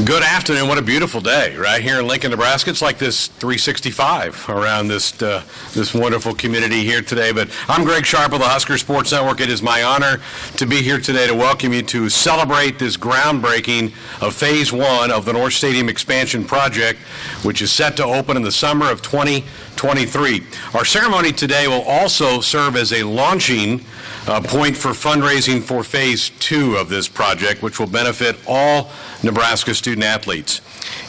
Good afternoon. What a beautiful day right here in Lincoln, Nebraska. It's like this 365 around this wonderful community here today. But I'm Greg Sharp of the Husker Sports Network. It is my honor to be here today to welcome you to celebrate this groundbreaking of Phase 1 of the North Stadium expansion project, which is set to open in the summer of 2023. Our ceremony today will also serve as a launching point for fundraising for Phase 2 of this project, which will benefit all Nebraska student athletes.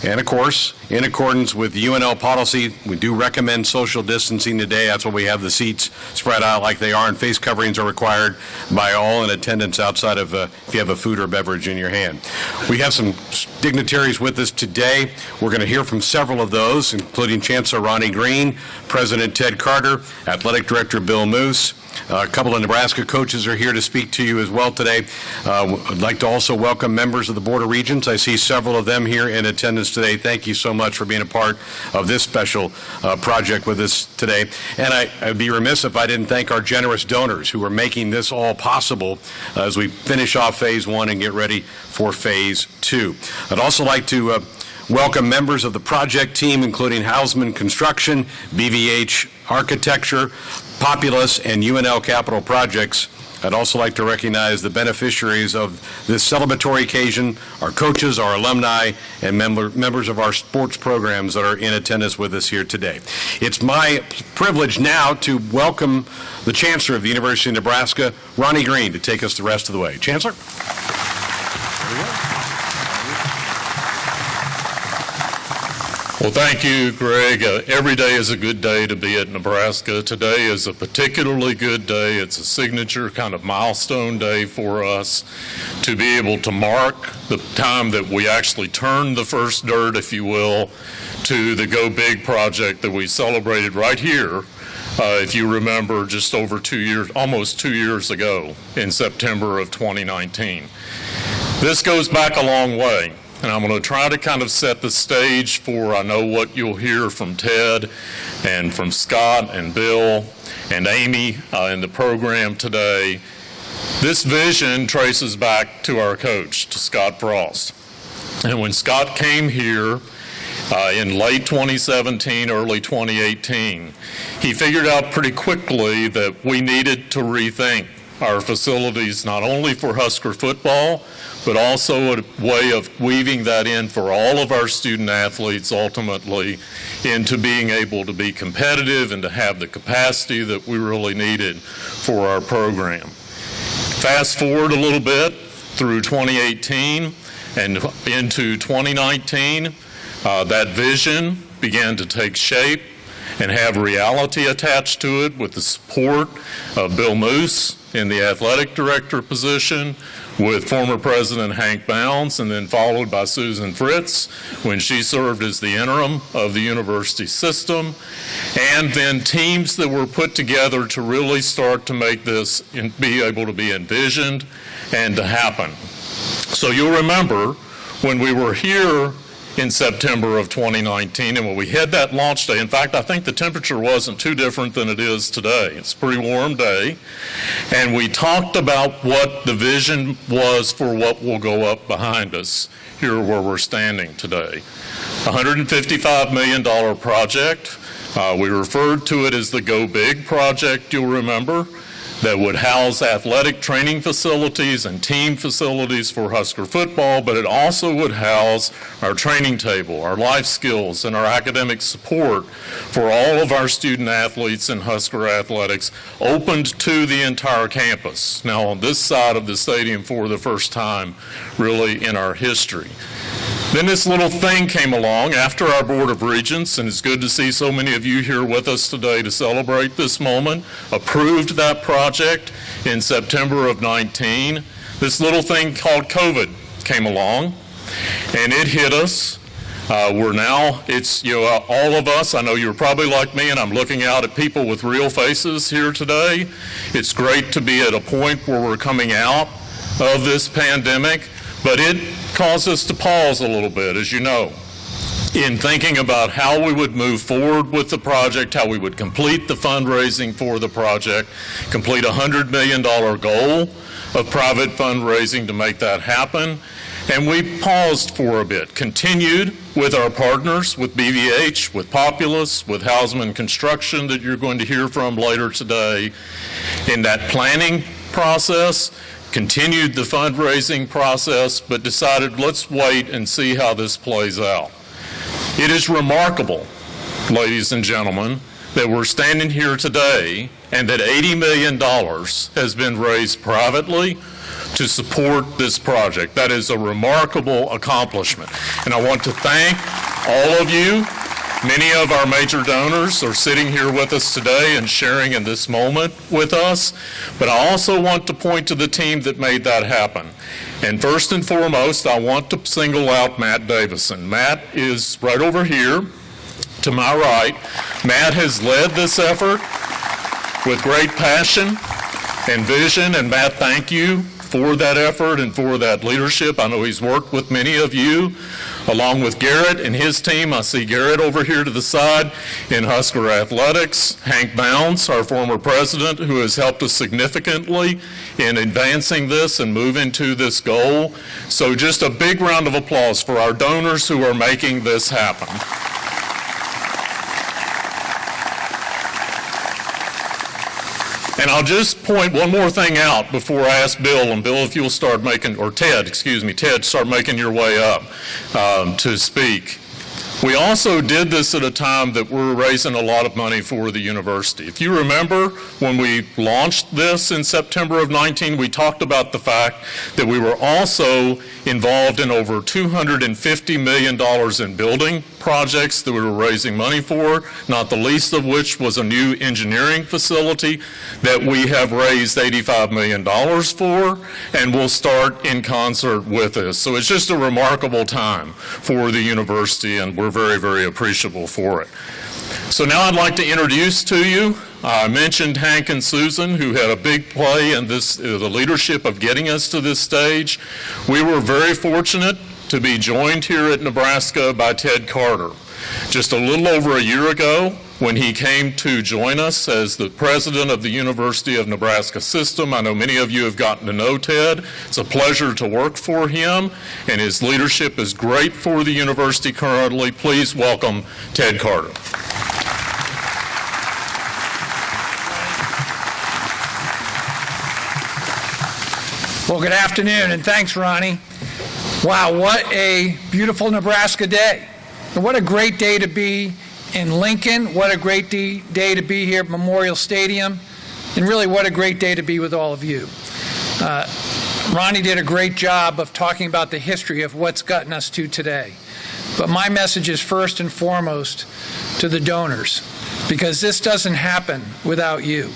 And of course, in accordance with UNL policy, we do recommend social distancing today. That's why we have the seats spread out like they are, and face coverings are required by all in attendance outside of if you have a food or beverage in your hand. We have some dignitaries with us today. We're going to hear from several of those, including Chancellor Ronnie Green, President Ted Carter, Athletic Director Bill Moose. A couple of Nebraska coaches are here to speak to you as well today. I'd like to also welcome members of the Board of Regents. I see several of them here in attendance today. Thank you so much for being a part of this special project with us today. And I'd be remiss if I didn't thank our generous donors who are making this all possible as we finish off Phase 1 and get ready for Phase 2. I'd also like to welcome members of the project team, including Hausman Construction, BVH Architecture, Populous, and UNL Capital Projects. I'd also like to recognize the beneficiaries of this celebratory occasion, our coaches, our alumni, and members of our sports programs that are in attendance with us here today. It's my privilege now to welcome the Chancellor of the University of Nebraska, Ronnie Green, to take us the rest of the way. Chancellor? Well, thank you, Greg. Every day is a good day to be at Nebraska. Today is a particularly good day. It's a signature kind of milestone day for us to be able to mark the time that we actually turned the first dirt, if you will, to the Go Big project that we celebrated right here, if you remember, just over 2 years, almost 2 years ago in September of 2019. This goes back a long way. And I'm going to try to kind of set the stage for, I know, what you'll hear from Ted and from Scott and Bill and Amy in the program today. This vision traces back to our coach, to Scott Frost. And when Scott came here in late 2017, early 2018, he figured out pretty quickly that we needed to rethink our facilities, not only for Husker football, but also a way of weaving that in for all of our student athletes ultimately into being able to be competitive and to have the capacity that we really needed for our program. Fast forward a little bit through 2018 and into 2019, that vision began to take shape and have reality attached to it with the support of Bill Moose in the athletic director position, with former President Hank Bounds, and then followed by Susan Fritz when she served as the interim of the university system, and then teams that were put together to really start to make this and be able to be envisioned and to happen. So you'll remember when we were here in September of 2019, and when we had that launch day, in fact, I think the temperature wasn't too different than it is today. It's a pretty warm day, and we talked about what the vision was for what will go up behind us here where we're standing today. $155 million project. We referred to it as the Go Big project, you'll remember, that would house athletic training facilities and team facilities for Husker football, but it also would house our training table, our life skills, and our academic support for all of our student athletes in Husker athletics, opened to the entire campus. Now on this side of the stadium for the first time really in our history. Then this little thing came along after our Board of Regents, and it's good to see so many of you here with us today to celebrate this moment, approved that project in September of 19. This little thing called COVID came along, and it hit us. We're now, it's, all of us, I know you're probably like me, and I'm looking out at people with real faces here today. It's great to be at a point where we're coming out of this pandemic, but it caused us to pause a little bit, as you know, in thinking about how we would move forward with the project, how we would complete the fundraising for the project, complete a $100 million goal of private fundraising to make that happen, And we paused for a bit, continued with our partners, with BVH, with Populous, with Hausman Construction that you're going to hear from later today, in that planning process, continued the fundraising process, but decided let's wait and see how this plays out. It is remarkable, ladies and gentlemen, that we're standing here today and that $80 million has been raised privately to support this project. That is a remarkable accomplishment. And I want to thank all of you. Many of our major donors are sitting here with us today and sharing in this moment with us. But I also want to point to the team that made that happen. And first and foremost, I want to single out Matt Davison. Matt is right over here to my right. Matt has led this effort with great passion and vision. And Matt, thank you for that effort and for that leadership. I know he's worked with many of you, along with Garrett and his team. I see Garrett over here to the side in Husker Athletics. Hank Bounds, our former president, who has helped us significantly in advancing this and moving to this goal. So just a big round of applause for our donors who are making this happen. And I'll just point one more thing out before I ask Bill, and Bill, if you'll start making, or Ted, start making your way up to speak. We also did this at a time that we're raising a lot of money for the university. If you remember, when we launched this in September of 19, we talked about the fact that we were also involved in over $250 million in building projects that we were raising money for, not the least of which was a new engineering facility that we have raised $85 million for, and will start in concert with this. So it's just a remarkable time for the university, and we're very, very appreciable for it. So now I'd like to introduce to you, I mentioned Hank and Susan, who had a big play in this, the leadership of getting us to this stage. We were very fortunate to be joined here at Nebraska by Ted Carter. Just a little over a year ago, when he came to join us as the president of the University of Nebraska system. I know many of you have gotten to know Ted. It's a pleasure to work for him, and his leadership is great for the university currently. Please welcome Ted Carter. Well, good afternoon, and thanks, Ronnie. Wow, what a beautiful Nebraska day. And what a great day to be in Lincoln. What a great day to be here at Memorial Stadium. And really, what a great day to be with all of you. Ronnie did a great job of talking about the history of what's gotten us to today. But my message is first and foremost to the donors, because this doesn't happen without you.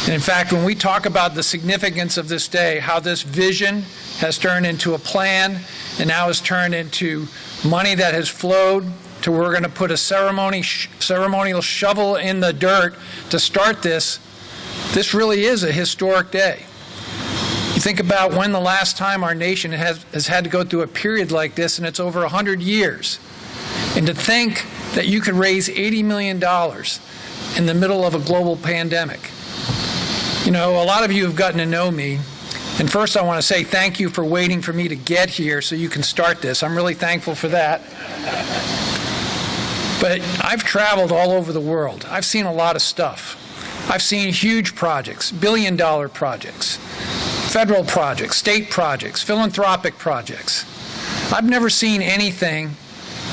And in fact, when we talk about the significance of this day, how this vision has turned into a plan and now has turned into money that has flowed to we're going to put a ceremonial shovel in the dirt to start this, this really is a historic day. You think about when the last time our nation has had to go through a period like this, and it's over 100 years. And to think that you could raise $80 million in the middle of a global pandemic. You know, a lot of you have gotten to know me. And first I want to say thank you for waiting for me to get here so you can start this. I'm really thankful for that. But I've traveled all over the world. I've seen a lot of stuff. I've seen huge projects, billion-dollar projects, federal projects, state projects, philanthropic projects. I've never seen anything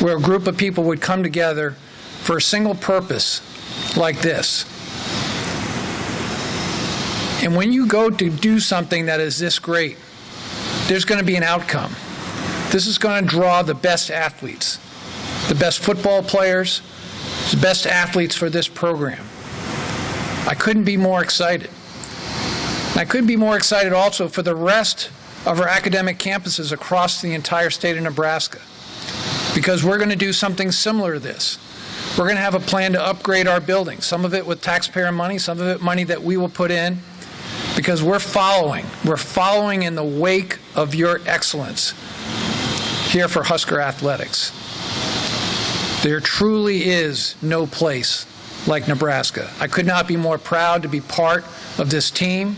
where a group of people would come together for a single purpose like this. And when you go to do something that is this great, there's going to be an outcome. This is going to draw the best athletes, the best football players, the best athletes for this program. I couldn't be more excited. I couldn't be more excited also for the rest of our academic campuses across the entire state of Nebraska, because we're going to do something similar to this. We're going to have a plan to upgrade our buildings, some of it with taxpayer money, some of it money that we will put in, because we're following in the wake of your excellence here for Husker Athletics. There truly is no place like Nebraska. I could not be more proud to be part of this team.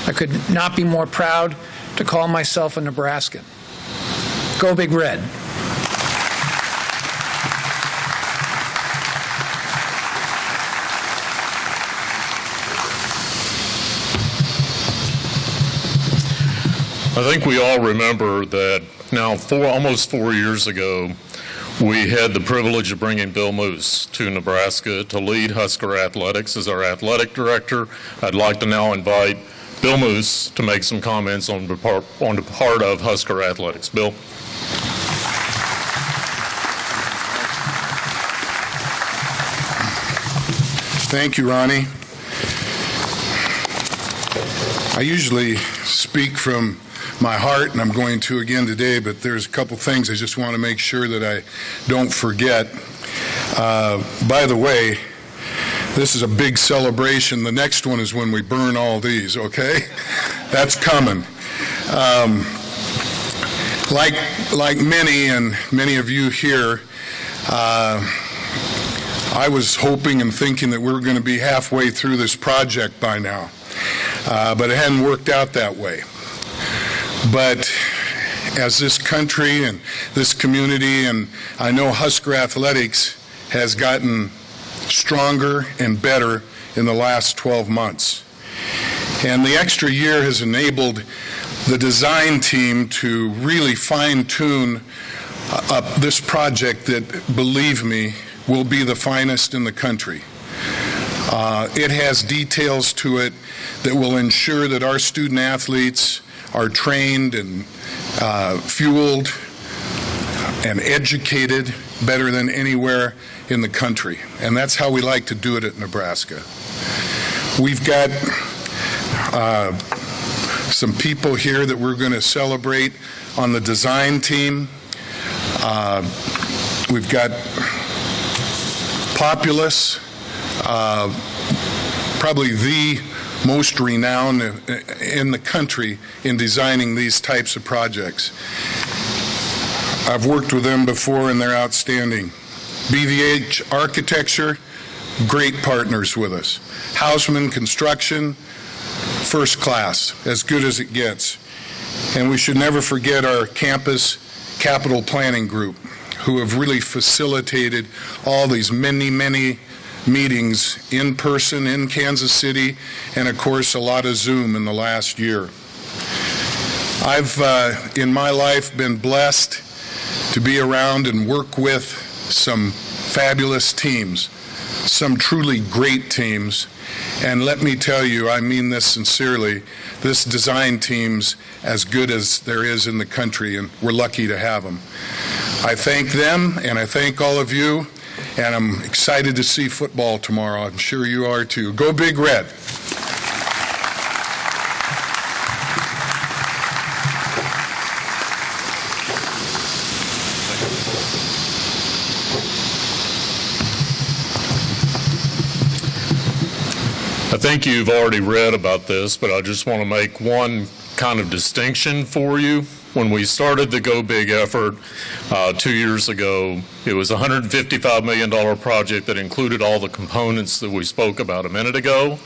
I could not be more proud to call myself a Nebraskan. Go Big Red. I think we all remember that now almost 4 years ago, we had the privilege of bringing Bill Moose to Nebraska to lead Husker Athletics as our athletic director. I'd like to now invite Bill Moose to make some comments on the part of Husker Athletics. Bill. Thank you, Ronnie. I usually speak from my heart, and I'm going to again today, but there's a couple things I just want to make sure that I don't forget. By the way, this is a big celebration. The next one is when we burn all these, okay? That's coming. Like many of you here, I was hoping and thinking that we were going to be halfway through this project by now, but it hadn't worked out that way. But as this country and this community, and I know Husker Athletics has gotten stronger and better in the last 12 months. And the extra year has enabled the design team to really fine-tune this project that, believe me, will be the finest in the country. It has details to it that will ensure that our student athletes are trained and fueled and educated better than anywhere in the country. And that's how we like to do it at Nebraska. We've got some people here that we're going to celebrate on the design team. We've got Populous, probably the most renowned in the country in designing these types of projects. I've worked with them before and they're outstanding. BVH Architecture, great partners with us. Hausman Construction, first class, as good as it gets. And we should never forget our campus capital planning group, who have really facilitated all these many meetings in person in Kansas City, and of course a lot of Zoom in the last year. I've in my life been blessed to be around and work with some fabulous teams, some truly great teams, and let me tell you, I mean this sincerely, this design team's as good as there is in the country, and we're lucky to have them. I thank them and I thank all of you, and I'm excited to see football tomorrow. I'm sure you are too. Go Big Red. I think you've already read about this, but I just want to make one kind of distinction for you. When we started the Go Big effort 2 years ago, it was a $155 million project that included all the components that we spoke about a minute ago.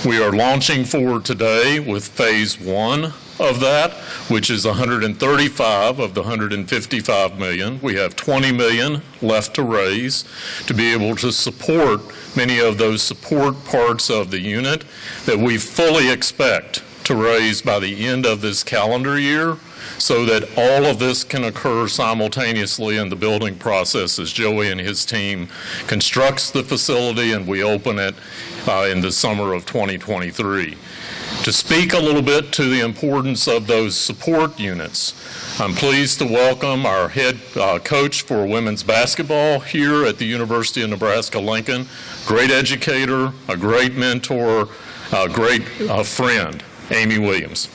We are launching forward today with phase one of that, which is 135 of the 155 million. We have 20 million left to raise to be able to support many of those support parts of the unit that we fully expect to raise by the end of this calendar year, so that all of this can occur simultaneously in the building process as Joey and his team constructs the facility and we open it in the summer of 2023. To speak a little bit to the importance of those support units, I'm pleased to welcome our head coach for women's basketball here at the University of Nebraska-Lincoln, great educator, a great mentor, a great friend, Amy Williams.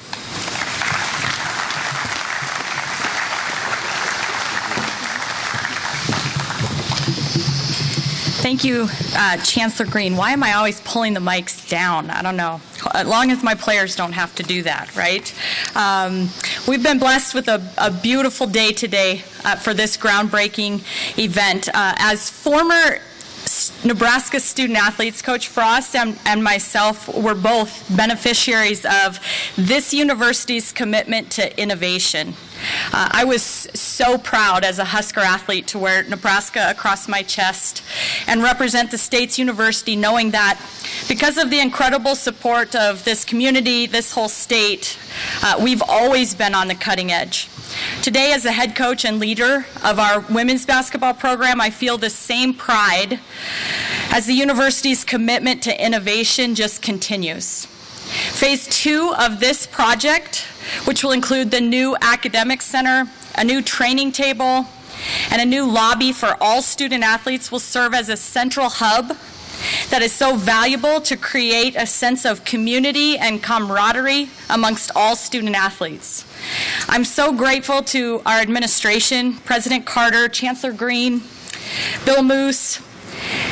Thank you, Chancellor Green. Why am I always pulling the mics down? I don't know. As long as my players don't have to do that, right? We've been blessed with a beautiful day today for this groundbreaking event. As former Nebraska student athletes, Coach Frost and myself were both beneficiaries of this university's commitment to innovation. I was so proud as a Husker athlete to wear Nebraska across my chest and represent the state's university, knowing that because of the incredible support of this community, this whole state, we've always been on the cutting edge. Today, as a head coach and leader of our women's basketball program, I feel the same pride as the university's commitment to innovation just continues. Phase 2 of this project, which will include the new academic center, a new training table, and a new lobby for all student athletes, will serve as a central hub that is so valuable to create a sense of community and camaraderie amongst all student athletes. I'm so grateful to our administration, President Carter, Chancellor Green, Bill Moose,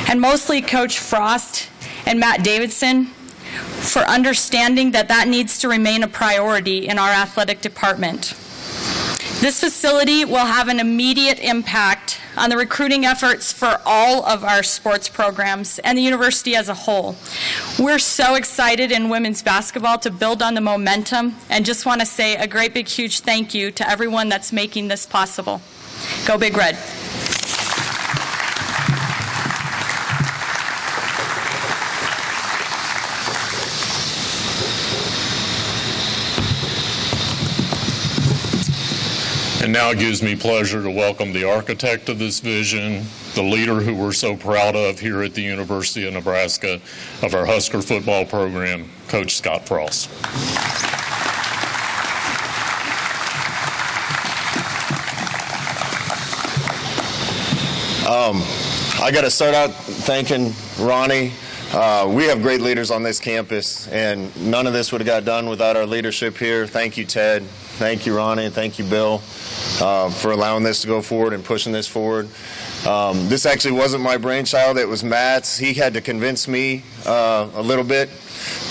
and mostly Coach Frost and Matt Davidson for understanding that that needs to remain a priority in our athletic department. This facility will have an immediate impact on the recruiting efforts for all of our sports programs and the university as a whole. We're so excited in women's basketball to build on the momentum, and just want to say a great big huge thank you to everyone that's making this possible. Go Big Red. And now it gives me pleasure to welcome the architect of this vision, the leader who we're so proud of here at the University of Nebraska, of our Husker football program, Coach Scott Frost. I got to start out thanking Ronnie. We have great leaders on this campus, and none of this would have got done without our leadership here. Thank you, Ted. Thank you, Ronnie. Thank you, Bill, for allowing this to go forward and pushing this forward. This actually wasn't my brainchild. It was Matt's. He had to convince me a little bit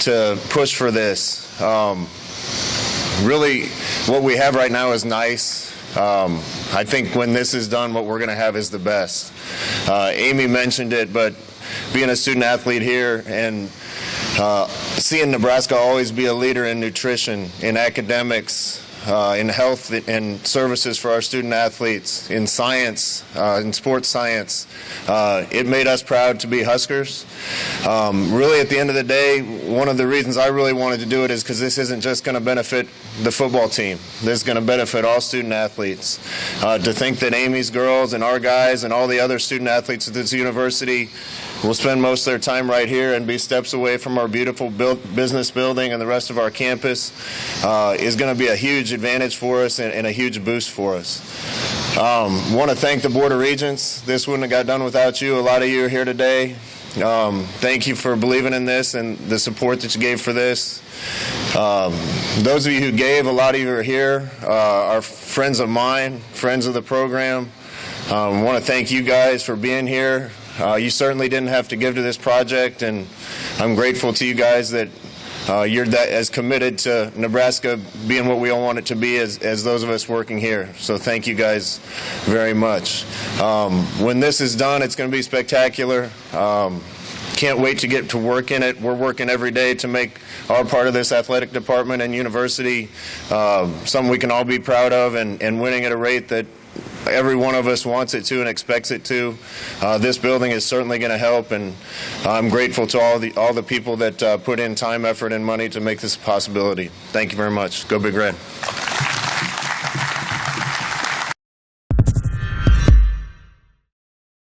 to push for this. Really, what we have right now is nice. I think when this is done, what we're going to have is the best. Amy mentioned it, but being a student athlete here and seeing Nebraska always be a leader in nutrition, in academics, in health and services for our student athletes, in science, in sports science, it made us proud to be Huskers. Really, at the end of the day, one of the reasons I really wanted to do it is because this isn't just going to benefit the football team. This is going to benefit all student athletes. To think that Amy's girls and our guys and all the other student athletes at this university will spend most of their time right here and be steps away from our beautiful business building and the rest of our campus is going to be a huge advantage for us and a huge boost for us. Want to thank the Board of Regents. This wouldn't have got done without you. A lot of you are here today. Thank you for believing in this and the support that you gave for this. Those of you who gave, a lot of you are here, are friends of mine, friends of the program. Want to thank you guys for being here. You certainly didn't have to give to this project, and I'm grateful to you guys that you're that as committed to Nebraska being what we all want it to be as those of us working here. So thank you guys very much. When this is done, it's going to be spectacular. Can't wait to get to work in it. We're working every day to make our part of this athletic department and university something we can all be proud of, and winning at a rate that every one of us wants it to and expects it to. This building is certainly going to help, and I'm grateful to all the people that put in time, effort, and money to make this a possibility. Thank you very much. Go Big Red.